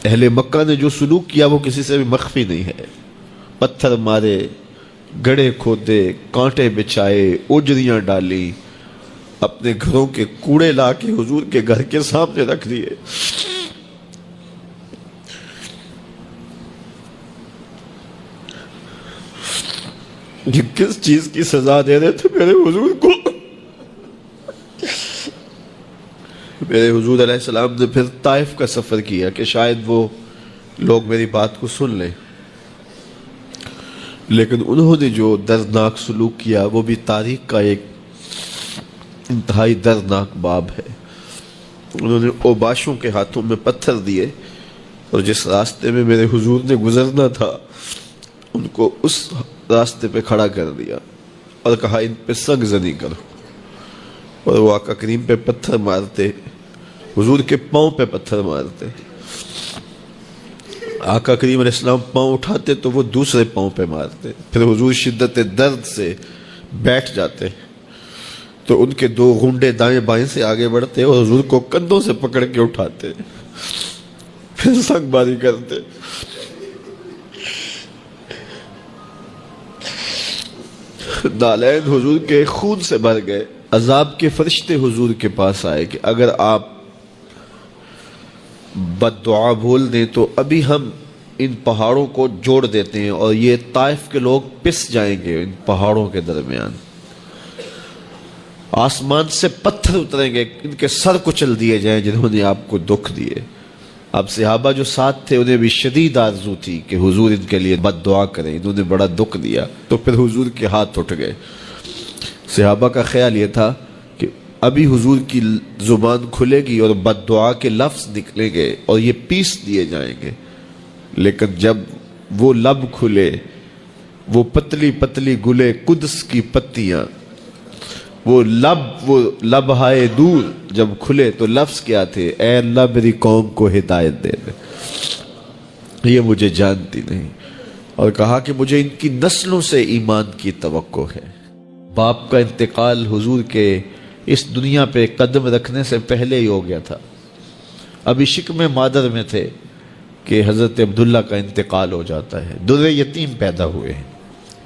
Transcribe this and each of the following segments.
اہل مکہ نے جو سلوک کیا وہ کسی سے بھی مخفی نہیں ہے. پتھر مارے، گڑھے کھودے، کانٹے بچھائے، اجریاں ڈالی، اپنے گھروں کے کوڑے لا کے حضور کے گھر کے سامنے رکھ دیے. یہ کس چیز کی سزا دے رہے تھے میرے حضور کو؟ میرے حضور علیہ السلام نے پھر طائف کا سفر کیا کہ شاید وہ لوگ میری بات کو سن لیں، لیکن انہوں نے جو دردناک سلوک کیا وہ بھی تاریخ کا ایک انتہائی دردناک باب ہے. انہوں نے اوباشوں کے ہاتھوں میں پتھر دیے اور جس راستے میں میرے حضور نے گزرنا تھا ان کو اس راستے پہ کھڑا کر دیا اور کہا ان پہ سنگ زنی کرو. اور وہ آقا کریم پہ پتھر مارتے، حضور کے پاؤں پہ پتھر مارتے. آقا کریم علیہ السلام پاؤں اٹھاتے تو وہ دوسرے پاؤں پہ مارتے. پھر حضور شدت درد سے بیٹھ جاتے تو ان کے دو غنڈے دائیں بائیں سے آگے بڑھتے اور حضور کو کندھوں سے پکڑ کے اٹھاتے، پھر سنگ باری کرتے. نالین حضور کے خون سے بھر گئے. عذاب کے فرشتے حضور کے پاس آئے کہ اگر آپ بد دعا بول دیں تو ابھی ہم ان پہاڑوں کو جوڑ دیتے ہیں اور یہ طائف کے لوگ پس جائیں گے ان پہاڑوں کے درمیان. آسمان سے پتھر اتریں گے، ان کے سر کچل دیے جائیں جنہوں نے آپ کو دکھ دیے. اب صحابہ جو ساتھ تھے انہیں بھی شدید آرزو تھی کہ حضور ان کے لیے بد دعا کریں، انہوں نے بڑا دکھ دیا. تو پھر حضور کے ہاتھ اٹھ گئے. صحابہ کا خیال یہ تھا کہ ابھی حضور کی زبان کھلے گی اور بد دعا کے لفظ نکلیں گے اور یہ پیس دیے جائیں گے. لیکن جب وہ لب کھلے، وہ پتلی پتلی گلے قدس کی پتیاں، وہ لب ہائے دور جب کھلے تو لفظ کیا تھے؟ اے اللہ میری قوم کو ہدایت دے دے، یہ مجھے جانتی نہیں. اور کہا کہ مجھے ان کی نسلوں سے ایمان کی توقع ہے. باپ کا انتقال حضور کے اس دنیا پہ قدم رکھنے سے پہلے ہی ہو گیا تھا. ابھی شکم مادر میں تھے کہ حضرت عبداللہ کا انتقال ہو جاتا ہے. در یتیم پیدا ہوئے ہیں.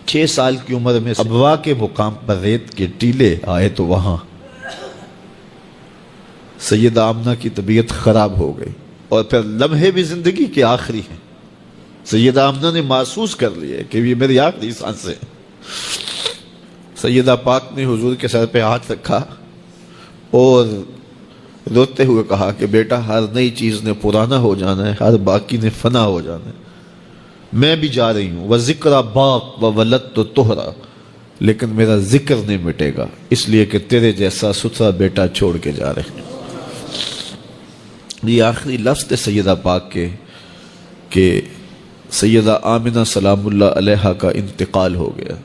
6 سال کی عمر میں ابوا کے مقام پر ریت کے ٹیلے آئے تو وہاں سیدہ آمنہ کی طبیعت خراب ہو گئی اور پھر لمحے بھی زندگی کے آخری ہیں. سیدہ آمنہ نے محسوس کر لیا کہ یہ میری آخری سانسیں. سیدہ پاک نے حضور کے سر پہ ہاتھ رکھا اور روتے ہوئے کہا کہ بیٹا ہر نئی چیز نے پرانا ہو جانا ہے، ہر باقی نے فنا ہو جانا ہے. میں بھی جا رہی ہوں، وَذِكْرَ بَاق وَوَلَدْتُ طُهْرًا، لیکن میرا ذکر نہیں مٹے گا اس لیے کہ تیرے جیسا ستھرا بیٹا چھوڑ کے جا رہے ہیں. یہ آخری لفظ تھے سیدہ پاک کے کہ سیدہ آمنہ سلام اللہ علیہا کا انتقال ہو گیا.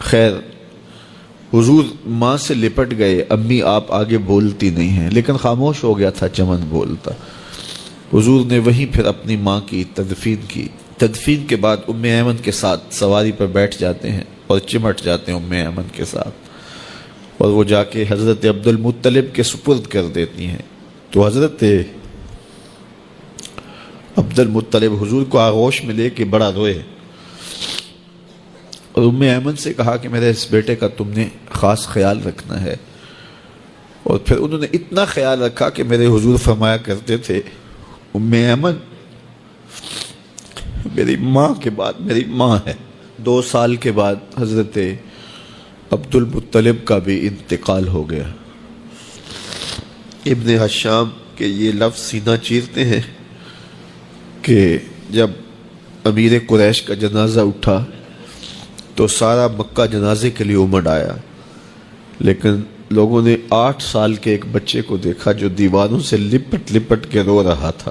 خیر حضور ماں سے لپٹ گئے. امی آپ آگے بولتی نہیں ہیں، لیکن خاموش ہو گیا تھا چمن بولتا. حضور نے وہیں پھر اپنی ماں کی تدفین کی. تدفین کے بعد ام ایمن کے ساتھ سواری پر بیٹھ جاتے ہیں اور چمٹ جاتے ہیں ام ایمن کے ساتھ، اور وہ جا کے حضرت عبد المطلب کے سپرد کر دیتی ہیں. تو حضرت عبد المطلب حضور کو آغوش میں لے کے بڑا روئے اور ام ایمن سے کہا کہ میرے اس بیٹے کا تم نے خاص خیال رکھنا ہے. اور پھر انہوں نے اتنا خیال رکھا کہ میرے حضور فرمایا کرتے تھے ام ایمن میری ماں کے بعد میری ماں ہے. 2 سال کے بعد حضرت عبد المطلب کا بھی انتقال ہو گیا. ابن حشام کے یہ لفظ سینہ چیرتے ہیں کہ جب امیر قریش کا جنازہ اٹھا تو سارا مکہ جنازے کے لیے امڑ آیا، لیکن لوگوں نے 8 سال کے ایک بچے کو دیکھا جو دیواروں سے لپٹ لپٹ کے رو رہا تھا.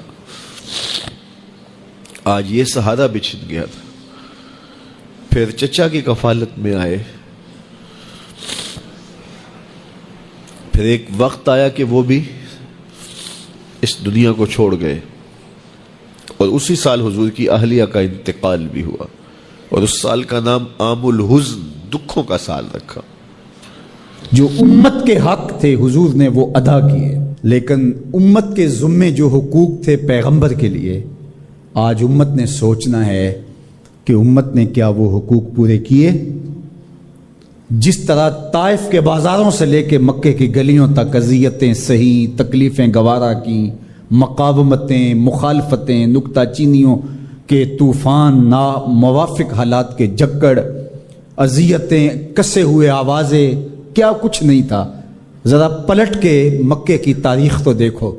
آج یہ سہارا بچھن گیا تھا. پھر چچا کی کفالت میں آئے. پھر ایک وقت آیا کہ وہ بھی اس دنیا کو چھوڑ گئے اور اسی سال حضور کی اہلیہ کا انتقال بھی ہوا اور اس سال کا نام عام الحزن، دکھوں کا سال رکھا. جو امت کے حق تھے حضور نے وہ ادا کیے. لیکن امت کے ذمے جو حقوق تھے پیغمبر کے لیے، آج امت نے سوچنا ہے کہ امت نے کیا وہ حقوق پورے کیے؟ جس طرح طائف کے بازاروں سے لے کے مکے کی گلیوں تک اذیتیں سہی، تکلیفیں گوارا کی، مقاومتیں، مخالفتیں، نکتہ چینیوں کے طوفان، ناموافق حالات کے جکڑ، اذیتیں، کسے ہوئے آوازیں، کیا کچھ نہیں تھا۔ ذرا پلٹ کے مکے کی تاریخ تو دیکھو،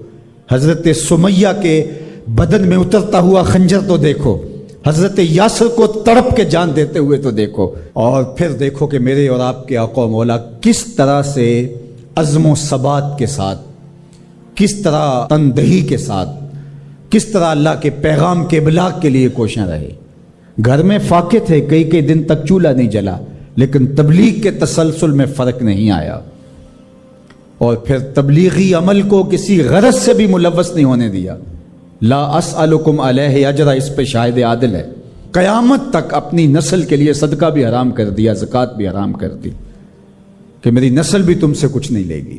حضرت سمیہ کے بدن میں اترتا ہوا خنجر تو دیکھو، حضرت یاسر کو تڑپ کے جان دیتے ہوئے تو دیکھو، اور پھر دیکھو کہ میرے اور آپ کے آقا و مولا کس طرح سے عزم و ثبات کے ساتھ، کس طرح تندہی کے ساتھ، کس طرح اللہ کے پیغام کے ابلاغ کے لیے کوشاں رہے۔ گھر میں فاقے تھے، کئی دن تک چولہا نہیں جلا، لیکن تبلیغ کے تسلسل میں فرق نہیں آیا، اور پھر تبلیغی عمل کو کسی غرض سے بھی ملوث نہیں ہونے دیا۔ لا اسألکم علیہ اجرا اس پہ شاہد عادل ہے۔ قیامت تک اپنی نسل کے لیے صدقہ بھی حرام کر دیا، زکوٰۃ بھی حرام کر دی، کہ میری نسل بھی تم سے کچھ نہیں لے گی،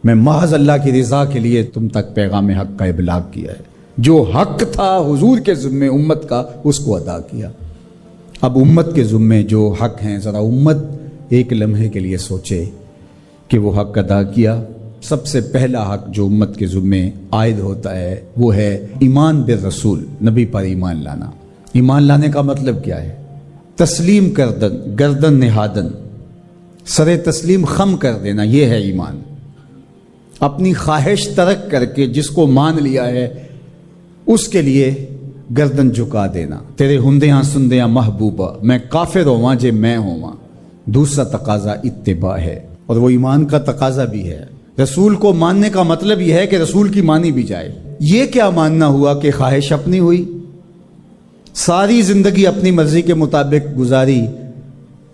میں محض اللہ کی رضا کے لیے تم تک پیغام حق کا ابلاغ کیا ہے۔ جو حق تھا حضور کے ذمے امت کا، اس کو ادا کیا۔ اب امت کے ذمے جو حق ہیں، ذرا امت ایک لمحے کے لیے سوچے کہ وہ حق ادا کیا۔ سب سے پہلا حق جو امت کے ذمے عائد ہوتا ہے وہ ہے ایمان بالرسول، نبی پر ایمان لانا۔ ایمان لانے کا مطلب کیا ہے؟ تسلیم کردن، گردن نہادن، سر تسلیم خم کر دینا، یہ ہے ایمان۔ اپنی خواہش ترک کر کے جس کو مان لیا ہے اس کے لیے گردن جھکا دینا۔ تیرے ہندیاں سندیاں محبوبہ، میں کافر ہواں جے میں ہواں۔ دوسرا تقاضا اتباع ہے، اور وہ ایمان کا تقاضا بھی ہے۔ رسول کو ماننے کا مطلب یہ ہے کہ رسول کی مانی بھی جائے۔ یہ کیا ماننا ہوا کہ خواہش اپنی ہوئی، ساری زندگی اپنی مرضی کے مطابق گزاری،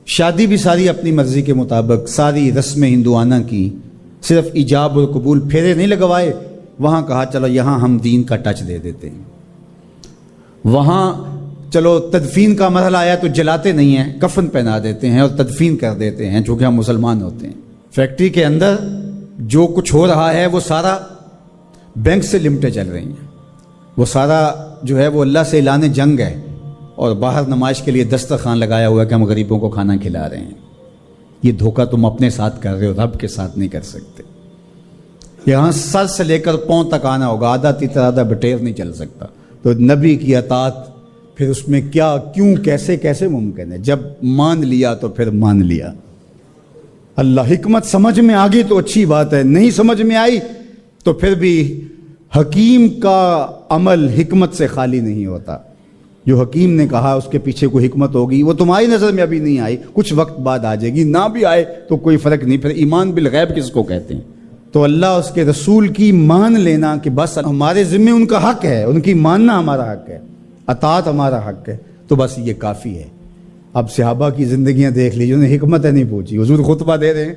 شادی بھی ساری اپنی مرضی کے مطابق، ساری رسمیں ہندوانہ کی، صرف ایجاب اور قبول، پھیرے نہیں لگوائے، وہاں کہا چلو یہاں ہم دین کا ٹچ دے دیتے ہیں، وہاں چلو تدفین کا مرحلہ آیا تو جلاتے نہیں ہیں، کفن پہنا دیتے ہیں اور تدفین کر دیتے ہیں چونکہ ہم مسلمان ہوتے ہیں۔ فیکٹری کے اندر جو کچھ ہو رہا ہے وہ سارا بینک سے لمٹیں چل رہی ہیں، وہ سارا جو ہے وہ اللہ سے اعلان جنگ ہے، اور باہر نمائش کے لیے دسترخوان لگایا ہوا ہے کہ ہم غریبوں کو کھانا کھلا رہے ہیں۔ یہ دھوکہ تم اپنے ساتھ کر رہے ہو، رب کے ساتھ نہیں کر سکتے۔ یہاں سر سے لے کر پاؤں تک آنا ہوگا، آدھا تیتر آدھا بٹیر نہیں چل سکتا۔ تو نبی کی اطاعت پھر اس میں کیا، کیوں، کیسے ممکن ہے؟ جب مان لیا تو پھر مان لیا۔ اللہ حکمت سمجھ میں آ گئی تو اچھی بات ہے، نہیں سمجھ میں آئی تو پھر بھی حکیم کا عمل حکمت سے خالی نہیں ہوتا۔ جو حکیم نے کہا اس کے پیچھے کوئی حکمت ہوگی، وہ تمہاری نظر میں ابھی نہیں آئی، کچھ وقت بعد آ جائے گی، نہ بھی آئے تو کوئی فرق نہیں۔ پھر ایمان بالغیب کس کو کہتے ہیں؟ تو اللہ اس کے رسول کی مان لینا کہ بس ہمارے ذمہ ان کا حق ہے، ان کی ماننا ہمارا حق ہے، اطاعت ہمارا حق ہے، تو بس یہ کافی ہے۔ اب صحابہ کی زندگیاں دیکھ لیجیے، انہیں حکمت نہیں پوچھی۔ حضور خطبہ دے رہے ہیں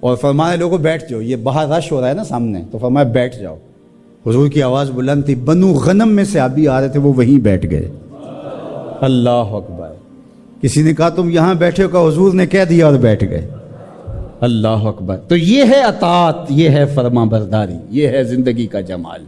اور فرمایا لوگوں بیٹھ جاؤ، یہ باہر رش ہو رہا ہے نا سامنے، تو فرمایا بیٹھ جاؤ۔ حضور کی آواز بلند تھی، بنو غنم میں صحابی آ رہے تھے، وہ وہیں بیٹھ گئے۔ اللہ اکبر۔ کسی نے کہا تم یہاں بیٹھے ہو، کہ حضور نے کہہ دیا اور بیٹھ گئے۔ اللہ اکبر۔ تو یہ ہے اطاعت، یہ ہے فرما برداری، یہ ہے زندگی کا جمال۔